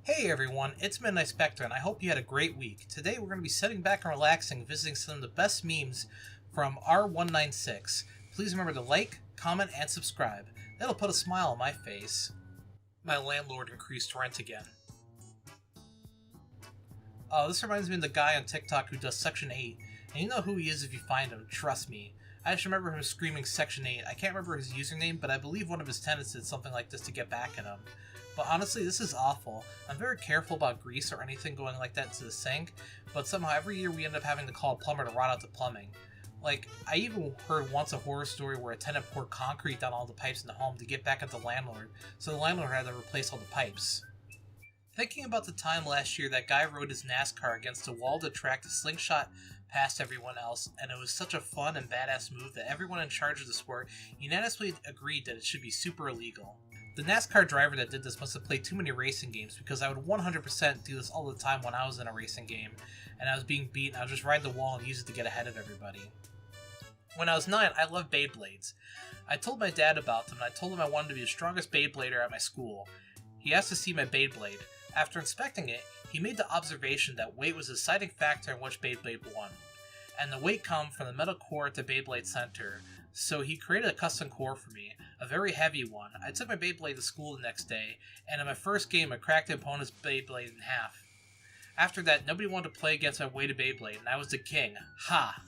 Hey everyone, it's Midnight Specter, and I hope you had a great week. Today we're going to be sitting back and relaxing, visiting some of the best memes from R196. Please remember to like, comment, and subscribe. That'll put a smile on my face. My landlord increased rent again. Oh, this reminds me of the guy on TikTok who does Section 8, and you know who he is if you find him, trust me. I just remember him screaming Section 8. I can't remember his username, but I believe one of his tenants did something like this to get back at him. But honestly, this is awful. I'm very careful about grease or anything going like that into the sink, but somehow every year we end up having to call a plumber to rot out the plumbing. Like, I even heard once a horror story where a tenant poured concrete down all the pipes in the home to get back at the landlord, so the landlord had to replace all the pipes. Thinking about the time last year that guy rode his NASCAR against a wall to track the slingshot past everyone else, and it was such a fun and badass move that everyone in charge of the sport unanimously agreed that it should be super illegal. The NASCAR driver that did this must have played too many racing games, because I would 100% do this all the time when I was in a racing game and I was being beaten. I would just ride the wall and use it to get ahead of everybody. When I was 9, I loved Beyblades. I told my dad about them, and I told him I wanted to be the strongest Beyblader at my school. He asked to see my Beyblade. After inspecting it, he made the observation that weight was a deciding factor in which Beyblade won, and the weight come from the metal core at the Beyblade Center, so he created a custom core for me, a very heavy one. I took my Beyblade to school the next day, and in my first game I cracked the opponent's Beyblade in half. After that, nobody wanted to play against my weighted Beyblade, and I was the king. Ha!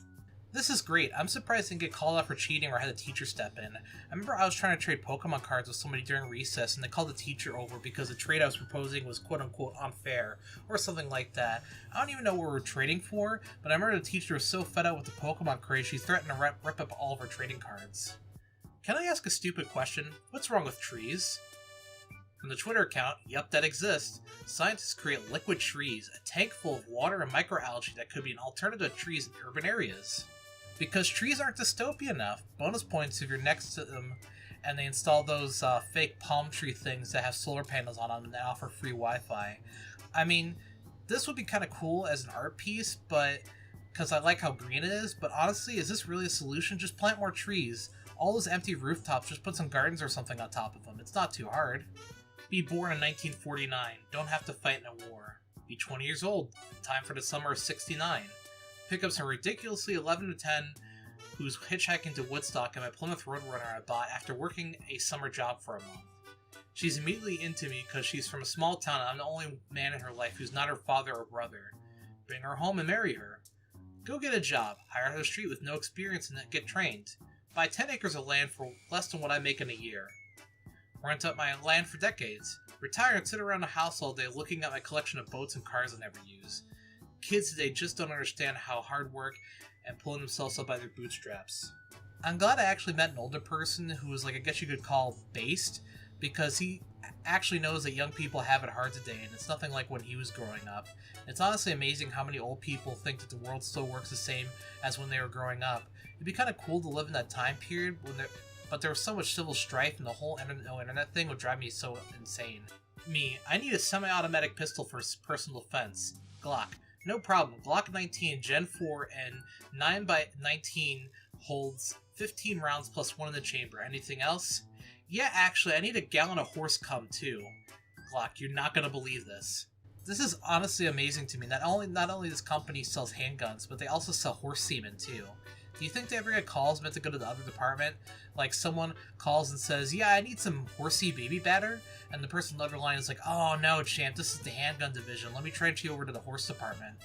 This is great. I'm surprised I didn't get called out for cheating or had a teacher step in. I remember I was trying to trade Pokemon cards with somebody during recess, and they called the teacher over because the trade I was proposing was quote-unquote unfair, or something like that. I don't even know what we were trading for, but I remember the teacher was so fed up with the Pokemon craze she threatened to rip up all of our trading cards. Can I ask a stupid question? What's wrong with trees? From the Twitter account, Yup, that exists, scientists create liquid trees, a tank full of water and microalgae that could be an alternative to trees in urban areas. Because trees aren't dystopia enough. Bonus points if you're next to them and they install those fake palm tree things that have solar panels on them and they offer free Wi-Fi. I mean, this would be kind of cool as an art piece, but because I like how green it is, but honestly, is this really a solution? Just plant more trees. All those empty rooftops, just put some gardens or something on top of them. It's not too hard. Be born in 1949. Don't have to fight in a war. Be 20 years old. Time for the summer of 69. Pick up some ridiculously 11 to 10 who's hitchhiking to Woodstock in my Plymouth Roadrunner I bought after working a summer job for a month. She's immediately into me because she's from a small town and I'm the only man in her life who's not her father or brother. Bring her home and marry her. Go get a job, hire her on the street with no experience and get trained. Buy 10 acres of land for less than what I make in a year. Rent up my land for decades. Retire and sit around the house all day looking at my collection of boats and cars I never use. Kids today just don't understand how hard work and pulling themselves up by their bootstraps. I'm glad I actually met an older person who was like, I guess you could call based, because he actually knows that young people have it hard today and it's nothing like when he was growing up. It's honestly amazing how many old people think that the world still works the same as when they were growing up. It'd be kind of cool to live in that time period but there was so much civil strife and the whole internet thing would drive me so insane. Me, I need a semi-automatic pistol for personal defense. Glock. No problem. Glock 19 Gen 4 and 9x19 holds 15 rounds plus 1 in the chamber. Anything else? Yeah, actually, I need a gallon of horse cum too. Glock, you're not gonna believe this. This is honestly amazing to me. Not only this company sells handguns, but they also sell horse semen too. Do you think they ever get calls meant to go to the other department? Like someone calls and says, yeah, I need some horsey baby batter, and the person on the other line is like, oh no, champ, this is the handgun division. Let me transfer you over to the horse department.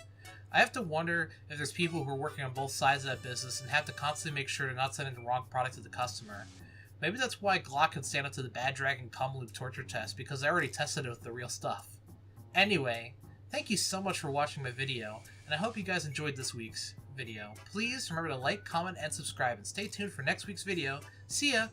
I have to wonder if there's people who are working on both sides of that business and have to constantly make sure they're not sending the wrong product to the customer. Maybe that's why Glock can stand up to the Bad Dragon cum loop torture test, because I already tested it with the real stuff. Anyway, thank you so much for watching my video, and I hope you guys enjoyed this week's video. Please remember to like, comment, and subscribe, and stay tuned for next week's video. See ya!